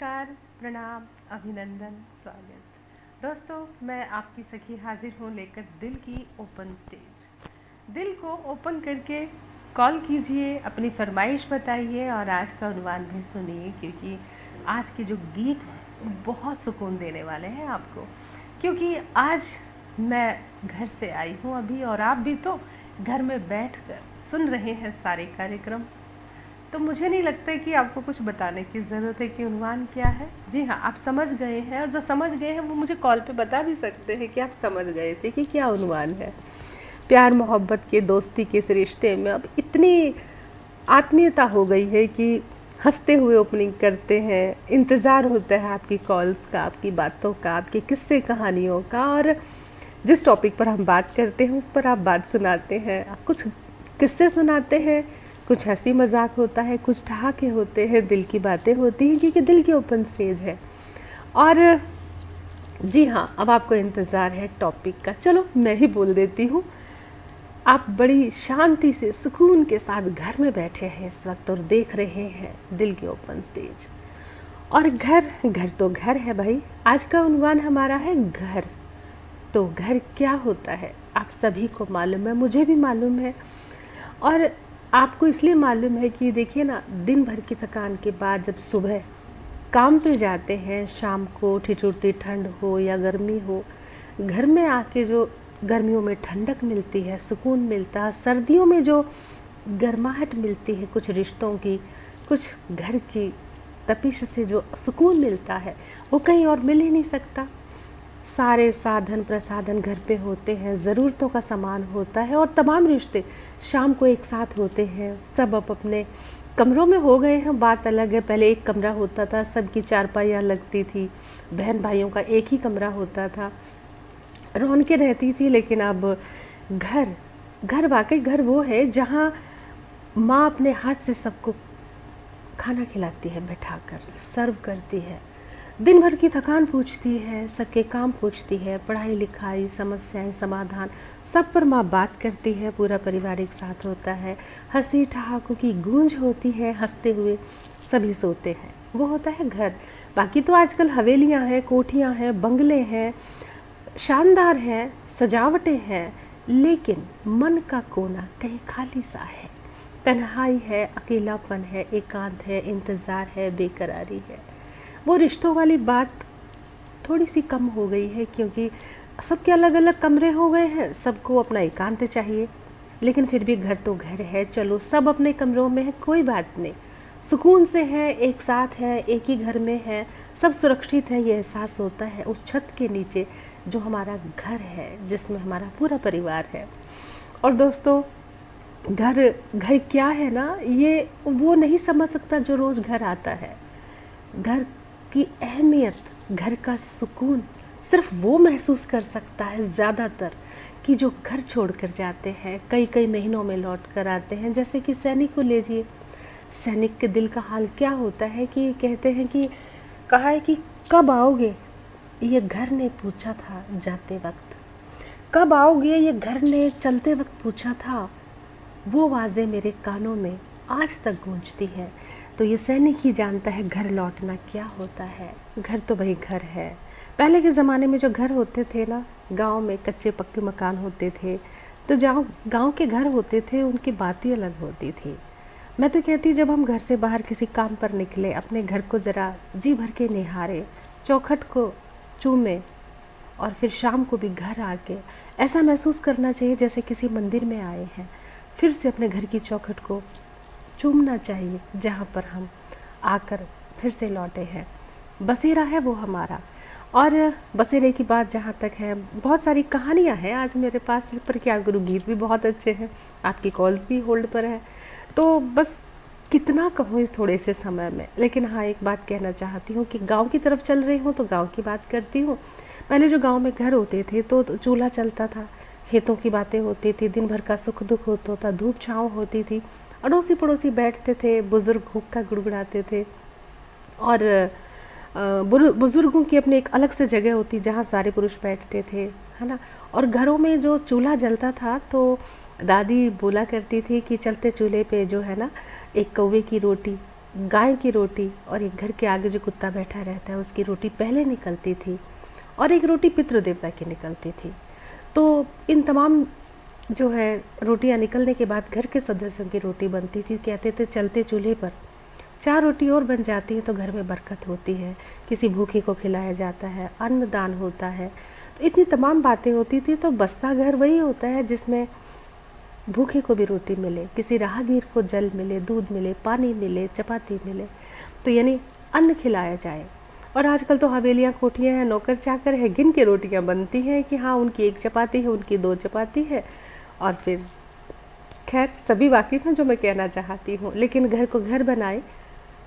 नमस्कार, प्रणाम, अभिनंदन, स्वागत। दोस्तों, मैं आपकी सखी हाजिर हूँ लेकर दिल की ओपन स्टेज। दिल को ओपन करके कॉल कीजिए, अपनी फरमाइश बताइए और आज का उन्वान भी सुनिए, क्योंकि आज के जो गीत हैं बहुत सुकून देने वाले हैं आपको। क्योंकि आज मैं घर से आई हूँ अभी, और आप भी तो घर में बैठकर सुन रहे हैं सारे कार्यक्रम। तो मुझे नहीं लगता कि आपको कुछ बताने की ज़रूरत है कि उन्वान क्या है। जी हाँ, आप समझ गए हैं, और जो समझ गए हैं वो मुझे कॉल पे बता भी सकते हैं कि आप समझ गए थे कि क्या उन्वान है। प्यार मोहब्बत के, दोस्ती के इस रिश्ते में अब इतनी आत्मीयता हो गई है कि हंसते हुए ओपनिंग करते हैं, इंतज़ार होता है आपकी कॉल्स का, आपकी बातों का, आपके किस्से कहानियों का, और जिस टॉपिक पर हम बात करते हैं उस पर आप बात सुनाते हैं। आप कुछ किस्से सुनाते हैं, कुछ हंसी मजाक होता है, कुछ ठहाके होते हैं, दिल की बातें होती हैं, क्योंकि दिल की ओपन स्टेज है। और जी हाँ, अब आपको इंतज़ार है टॉपिक का। चलो मैं ही बोल देती हूँ। आप बड़ी शांति से, सुकून के साथ घर में बैठे हैं इस वक्त और देख रहे हैं दिल की ओपन स्टेज। और घर घर तो घर है भाई। आज का उन्वान हमारा है घर। तो घर क्या होता है आप सभी को मालूम है, मुझे भी मालूम है। और आपको इसलिए मालूम है कि देखिए ना, दिन भर की थकान के बाद जब सुबह काम पे जाते हैं, शाम को ठिठुरती ठंड हो या गर्मी हो, घर में आके जो गर्मियों में ठंडक मिलती है, सुकून मिलता है, सर्दियों में जो गर्माहट मिलती है कुछ रिश्तों की, कुछ घर की तपिश से जो सुकून मिलता है, वो कहीं और मिल ही नहीं सकता। सारे साधन प्रसाधन घर पे होते हैं, ज़रूरतों का सामान होता है, और तमाम रिश्ते शाम को एक साथ होते हैं। सब अब अपने कमरों में हो गए हैं, बात अलग है। पहले एक कमरा होता था, सबकी चारपाइयाँ लगती थी, बहन भाइयों का एक ही कमरा होता था, रौनकें रहती थी। लेकिन अब घर घर वाकई घर वो है जहाँ माँ अपने हाथ से सबको खाना खिलाती है, बैठाकर सर्व करती है, दिन भर की थकान पूछती है, सबके काम पूछती है, पढ़ाई लिखाई, समस्याएं, समाधान, सब पर माँ बात करती है। पूरा परिवार एक साथ होता है, हंसी ठहाकों की गूंज होती है, हंसते हुए सभी सोते हैं। वो होता है घर। बाकी तो आजकल हवेलियाँ हैं, कोठियाँ हैं, बंगले हैं, शानदार हैं, सजावटें हैं, लेकिन मन का कोना कहीं खाली सा है। तन्हाई है, अकेलापन है, एकांत है, इंतज़ार है, बेकरारी है। वो रिश्तों वाली बात थोड़ी सी कम हो गई है, क्योंकि सबके अलग अलग कमरे हो गए हैं, सबको अपना एकांत चाहिए। लेकिन फिर भी घर तो घर है। चलो सब अपने कमरों में है, कोई बात नहीं, सुकून से है, एक साथ है, एक ही घर में है, सब सुरक्षित है। ये एहसास होता है उस छत के नीचे जो हमारा घर है, जिसमें हमारा पूरा परिवार है। और दोस्तों, घर घर क्या है ना, ये वो नहीं समझ सकता जो रोज़ घर आता है। घर की अहमियत, घर का सुकून सिर्फ वो महसूस कर सकता है ज़्यादातर कि जो घर छोड़ कर जाते हैं, कई कई महीनों में लौट कर आते हैं। जैसे कि सैनिक को लीजिए, सैनिक के दिल का हाल क्या होता है कि कहते हैं कि कहा है कि कब आओगे, ये घर ने पूछा था जाते वक्त। कब आओगे, ये घर ने चलते वक्त पूछा था। वो आवाज़ें मेरे कानों में आज तक गूंजती हैं। तो ये सैनिक ही जानता है घर लौटना क्या होता है। घर तो भाई घर है। पहले के ज़माने में जो घर होते थे ना, गांव में कच्चे पक्के मकान होते थे, तो जहाँ गांव के घर होते थे उनकी बात ही अलग होती थी। मैं तो कहती, जब हम घर से बाहर किसी काम पर निकले, अपने घर को ज़रा जी भर के निहारे, चौखट को चूमें, और फिर शाम को भी घर आके ऐसा महसूस करना चाहिए जैसे किसी मंदिर में आए हैं। फिर से अपने घर की चौखट को चूमना चाहिए जहाँ पर हम आकर फिर से लौटे हैं। बसेरा है वो हमारा। और बसेरे की बात जहाँ तक है, बहुत सारी कहानियाँ हैं आज मेरे पास, पर क्या करूँ, गीत भी बहुत अच्छे हैं, आपकी कॉल्स भी होल्ड पर है, तो बस कितना कहूँ इस थोड़े से समय में। लेकिन हाँ, एक बात कहना चाहती हूँ कि गांव की तरफ चल रही हूँ तो गांव की बात करती हूँ। पहले जो गांव में घर होते थे तो चूल्हा चलता था, खेतों की बातें होती थी, दिन भर का सुख दुख होता था, धूप छाँव होती थी, अड़ोसी पड़ोसी बैठते थे, बुज़ुर्ग हुक्का गुड़गुड़ाते थे। और बुज़ुर्गों की अपनी एक अलग से जगह होती जहाँ सारे पुरुष बैठते थे, है ना। और घरों में जो चूल्हा जलता था तो दादी बोला करती थी कि चलते चूल्हे पे जो है ना, एक कौवे की रोटी गाय की रोटी और एक घर के आगे जो कुत्ता बैठा रहता है उसकी रोटी पहले निकलती थी, और एक रोटी पितृ देवता की निकलती थी। तो इन तमाम जो है रोटियां निकलने के बाद घर के सदस्यों की रोटी बनती थी। कहते थे चलते चूल्हे पर 4 रोटी और बन जाती है तो घर में बरकत होती है, किसी भूखे को खिलाया जाता है, अन्नदान होता है। तो इतनी तमाम बातें होती थी। तो बसता घर वही होता है जिसमें भूखे को भी रोटी मिले, किसी राहगीर को जल मिले, दूध मिले, पानी मिले, चपाती मिले, तो यानी अन्न खिलाया जाए। और आजकल तो हवेलियाँ कोठियाँ हैं, नौकर चाकर है, गिन के रोटियाँ बनती हैं कि हाँ उनकी 1 चपाती है, उनकी 2 चपाती है। और फिर खैर सभी वाकिफ़ हैं जो मैं कहना चाहती हूँ। लेकिन घर को घर बनाए,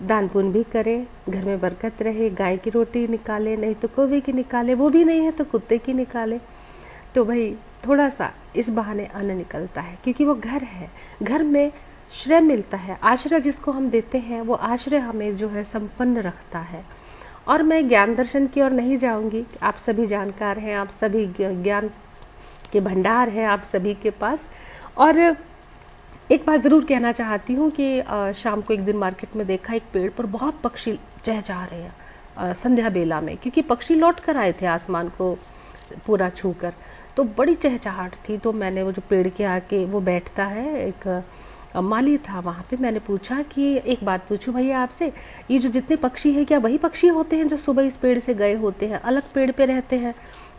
दान पुण्य भी करें, घर में बरकत रहे, गाय की रोटी निकाले, नहीं तो कौवे की निकाले, वो भी नहीं है तो कुत्ते की निकाले। तो भाई थोड़ा सा इस बहाने अन्न निकलता है, क्योंकि वो घर है, घर में श्रेय मिलता है। आश्रय जिसको हम देते हैं वो आश्रय हमें जो है संपन्न रखता है। और मैं ज्ञान दर्शन की ओर नहीं जाऊंगी, आप सभी जानकार हैं, आप सभी ज्ञान के भंडार हैं आप सभी के पास। और एक बात ज़रूर कहना चाहती हूँ कि शाम को एक दिन मार्केट में देखा, एक पेड़ पर बहुत पक्षी चहचहा रहे हैं संध्या बेला में, क्योंकि पक्षी लौट कर आए थे आसमान को पूरा छूकर। तो बड़ी चहचहाट थी। तो मैंने वो जो पेड़ के आके वो बैठता है, एक माली था वहाँ पे, मैंने पूछा कि एक बात पूछूं भैया आपसे, ये जो जितने पक्षी हैं क्या वही पक्षी होते हैं जो सुबह इस पेड़ से गए होते हैं, अलग पेड़ पे रहते हैं?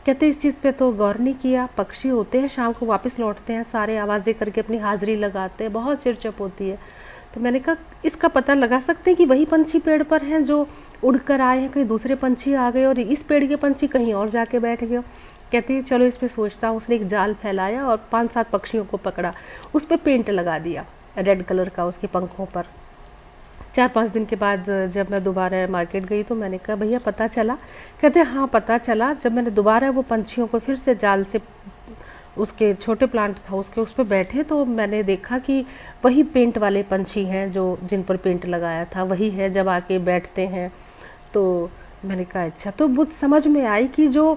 कहते इस चीज़ पे तो गौर नहीं किया, पक्षी होते हैं, शाम को वापस लौटते हैं, सारे आवाज़ें करके अपनी हाज़िरी लगाते हैं, बहुत चिरचप होती है। तो मैंने कहा इसका पता लगा सकते हैं कि वही पंछी पेड़ पर हैं जो उड़ कर आए हैं, कहीं दूसरे पंछी आ गए और इस पेड़ के पंछी कहीं और जाके बैठ गए? कहती है चलो इस पर सोचता हूँ। उसने एक जाल फैलाया और 5-7 पक्षियों को पकड़ा, उस पर पेंट लगा दिया रेड कलर का उसके पंखों पर। 4-5 दिन के बाद जब मैं दोबारा मार्केट गई तो मैंने कहा भैया पता चला? कहते हाँ पता चला। जब मैंने दोबारा वो पंछियों को फिर से जाल से, उसके छोटे प्लांट था उसके उस पर बैठे, तो मैंने देखा कि वही पेंट वाले पंछी हैं जो जिन पर पेंट लगाया था, वही है जब आके बैठते हैं। तो मैंने कहा अच्छा। तो बुद्ध समझ में आई कि जो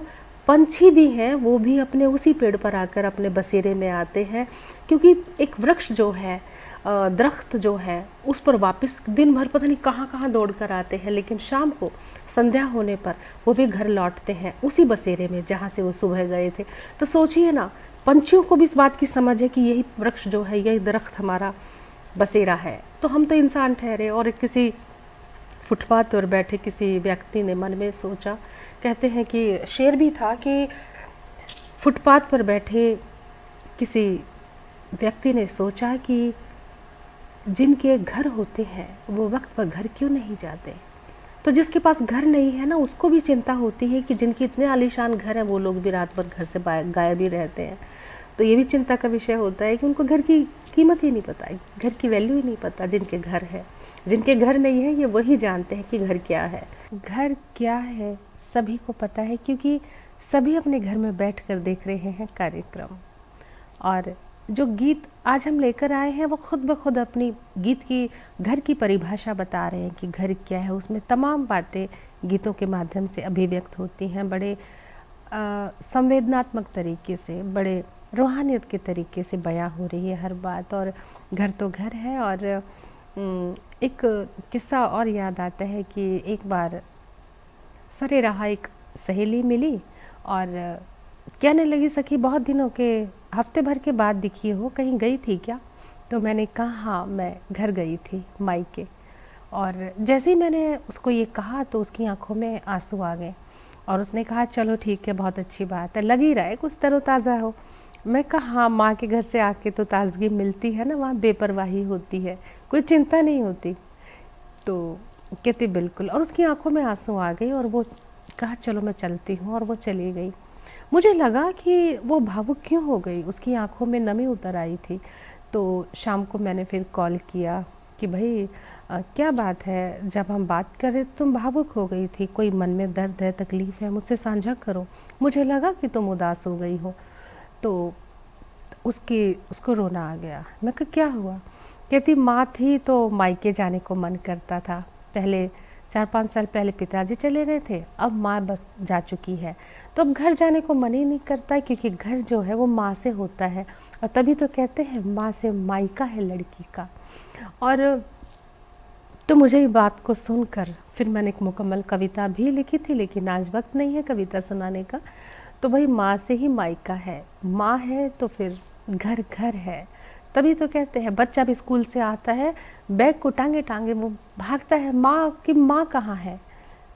पंछी भी हैं वो भी अपने उसी पेड़ पर आकर अपने बसेरे में आते हैं, क्योंकि एक वृक्ष जो है, दरख्त जो है, उस पर वापस दिन भर पता नहीं कहाँ कहाँ दौड़ कर आते हैं, लेकिन शाम को संध्या होने पर वो भी घर लौटते हैं उसी बसेरे में जहाँ से वो सुबह गए थे। तो सोचिए ना, पंछियों को भी इस बात की समझ है कि यही वृक्ष जो है, यही दरख्त हमारा बसेरा है। तो हम तो इंसान ठहरे। और किसी फुटपाथ पर बैठे किसी व्यक्ति ने मन में सोचा, कहते हैं कि शेर भी था कि फुटपाथ पर बैठे किसी व्यक्ति ने सोचा कि जिनके घर होते हैं वो वक्त पर घर क्यों नहीं जाते? तो जिसके पास घर नहीं है ना, उसको भी चिंता होती है कि जिनके इतने आलीशान घर हैं वो लोग भी रात भर घर से गायब ही रहते हैं। तो ये भी चिंता का विषय होता है कि उनको घर की कीमत ही नहीं पता, घर की वैल्यू ही नहीं पता। जिनके घर है, जिनके घर नहीं है, ये वही जानते हैं कि घर क्या है। घर क्या है सभी को पता है, क्योंकि सभी अपने घर में बैठकर देख रहे हैं कार्यक्रम। और जो गीत आज हम लेकर आए हैं वो खुद ब खुद अपनी गीत की, घर की परिभाषा बता रहे हैं कि घर क्या है। उसमें तमाम बातें गीतों के माध्यम से अभिव्यक्त होती हैं, बड़े संवेदनात्मक तरीके से, बड़े रूहानियत के तरीके से बयां हो रही है हर बात। और घर तो घर है। और एक किस्सा और याद आता है कि एक बार सरे रहा एक सहेली मिली और कहने लगी सखी बहुत दिनों के, हफ्ते भर के बाद दिखी हो, कहीं गई थी क्या? तो मैंने कहा हाँ मैं घर गई थी मायके। और जैसे ही मैंने उसको ये कहा तो उसकी आंखों में आंसू आ गए और उसने कहा चलो ठीक है, बहुत अच्छी बात है, लग ही रहा है कुछ तरोताज़ा हो। मैं कहा हाँ, माँ के घर से आके तो ताज़गी मिलती है ना, वहाँ बेपरवाही होती है, कोई चिंता नहीं होती। तो कहती बिल्कुल। और उसकी आंखों में आंसू आ गए और वो कहा चलो मैं चलती हूँ, और वो चली गई। मुझे लगा कि वो भावुक क्यों हो गई, उसकी आंखों में नमी उतर आई थी। तो शाम को मैंने फिर कॉल किया कि भाई क्या बात है, जब हम बात कर रहे तुम भावुक हो गई थी, कोई मन में दर्द है, तकलीफ़ है, मुझसे साझा करो, मुझे लगा कि तुम उदास हो गई हो। तो उसको रोना आ गया। मैं कहा क्या हुआ? कहती माँ थी तो मायके जाने को मन करता था, पहले 4-5 साल पहले पिताजी चले गए थे, अब माँ बस जा चुकी है, तो अब घर जाने को मन ही नहीं करता, क्योंकि घर जो है वो माँ से होता है। और तभी तो कहते हैं माँ से मायका है लड़की का। और तो मुझे ये बात को सुनकर फिर मैंने एक मुकम्मल कविता भी लिखी थी, लेकिन आज वक्त नहीं है कविता सुनाने का। तो भाई माँ से ही मायका है, माँ है तो फिर घर घर है। तभी तो कहते हैं बच्चा भी स्कूल से आता है, बैग को टांगे टांगे वो भागता है माँ की, माँ कहाँ है,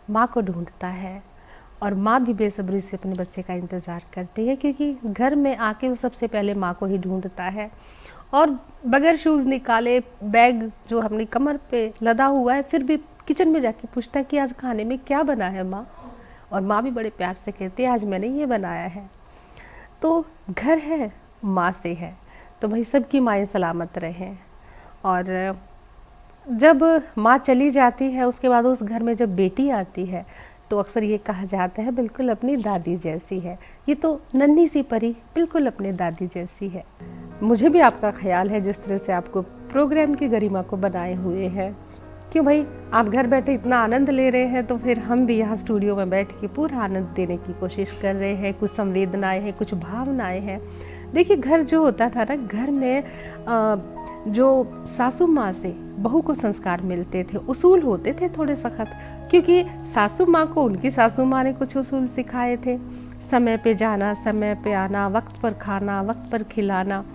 माँ को ढूंढता है। और माँ भी बेसब्री से अपने बच्चे का इंतज़ार करती है, क्योंकि घर में आके वो सबसे पहले माँ को ही ढूंढता है। और बगैर शूज़ निकाले बैग जो हमने कमर पे लदा हुआ है, फिर भी किचन में जाके पूछता है कि आज खाने में क्या बना है माँ। और माँ भी बड़े प्यार से कहती है आज मैंने ये बनाया है। तो घर है माँ से है, तो भाई सबकी माएँ सलामत रहें। और जब माँ चली जाती है उसके बाद उस घर में जब बेटी आती है तो अक्सर ये कहा जाता है बिल्कुल अपनी दादी जैसी है। ये तो नन्ही सी परी बिल्कुल अपनी दादी जैसी है। मुझे भी आपका ख्याल है जिस तरह से आपको प्रोग्राम की गरिमा को बनाए हुए हैं। क्यों भाई, आप घर बैठे इतना आनंद ले रहे हैं, तो फिर हम भी यहाँ स्टूडियो में बैठ के पूरा आनंद देने की कोशिश कर रहे हैं। कुछ संवेदनाएं हैं, कुछ भावनाएं हैं। देखिए घर जो होता था ना, घर में जो सासू माँ से बहू को संस्कार मिलते थे, उसूल होते थे थोड़े सख्त, क्योंकि सासू माँ को उनकी सासू माँ ने कुछ उसूल सिखाए थे। समय पे जाना, समय पे आना, वक्त पर खाना, वक्त पर खिलाना,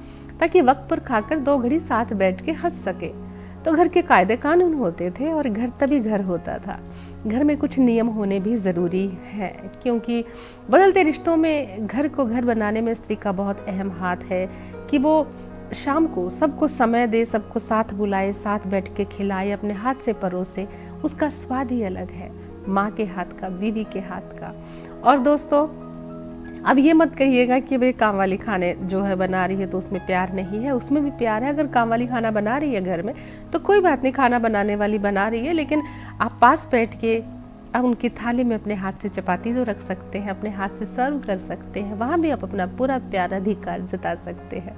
ताकि वक्त पर खाकर 2 घड़ी साथ बैठ के हंस सके। तो घर के कायदे कानून होते थे और घर तभी घर होता था। घर में कुछ नियम होने भी ज़रूरी है, क्योंकि बदलते रिश्तों में घर को घर बनाने में स्त्री का बहुत अहम हाथ है कि वो शाम को सबको समय दे, सबको साथ बुलाए, साथ बैठ के खिलाए, अपने हाथ से परोसे। उसका स्वाद ही अलग है, माँ के हाथ का, बीवी के हाथ का। और दोस्तों अब ये मत कहिएगा कि भाई काम वाली खाने जो है बना रही है तो उसमें प्यार नहीं है, उसमें भी प्यार है। अगर काम वाली खाना बना रही है घर में तो कोई बात नहीं, खाना बनाने वाली बना रही है, लेकिन आप पास बैठ के आप उनकी थाली में अपने हाथ से चपाती तो रख सकते हैं, अपने हाथ से सर्व कर सकते हैं। वहाँ भी आप अपना पूरा प्यार अधिकार जता सकते हैं,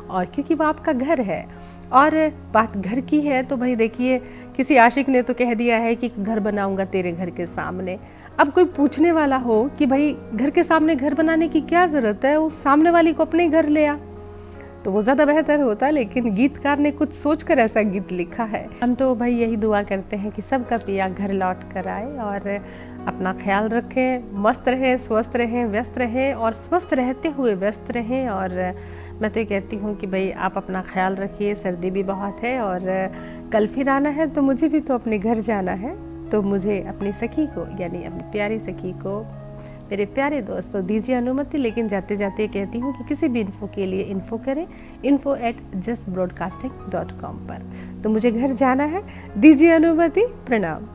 और क्योंकि वो आपका घर है। और बात घर की है तो भाई देखिए, किसी आशिक ने तो कह दिया है कि घर बनाऊंगा तेरे घर के सामने। अब कोई पूछने वाला हो कि भाई घर के सामने घर बनाने की क्या ज़रूरत है, उस सामने वाली को अपने घर ले आ, तो वो ज़्यादा बेहतर होता। लेकिन गीतकार ने कुछ सोचकर ऐसा गीत लिखा है। हम तो भाई यही दुआ करते हैं कि सबका पिया घर लौट कर आए, और अपना ख्याल रखें, मस्त रहें, स्वस्थ रहें, व्यस्त रहें, और स्वस्थ रहते हुए व्यस्त रहें। और मैं तो ये कहती हूँ कि भाई आप अपना ख्याल रखिए, सर्दी भी बहुत है और कल फिर आना है, तो मुझे भी तो अपने घर जाना है। तो मुझे अपनी सखी को, यानी अपनी प्यारी सखी को, मेरे प्यारे दोस्तों दीजिए अनुमति। लेकिन जाते जाते कहती हूँ कि किसी भी इन्फो के लिए इन्फो करें info@justbroadcasting.com पर। तो मुझे घर जाना है, दीजिए अनुमति, प्रणाम।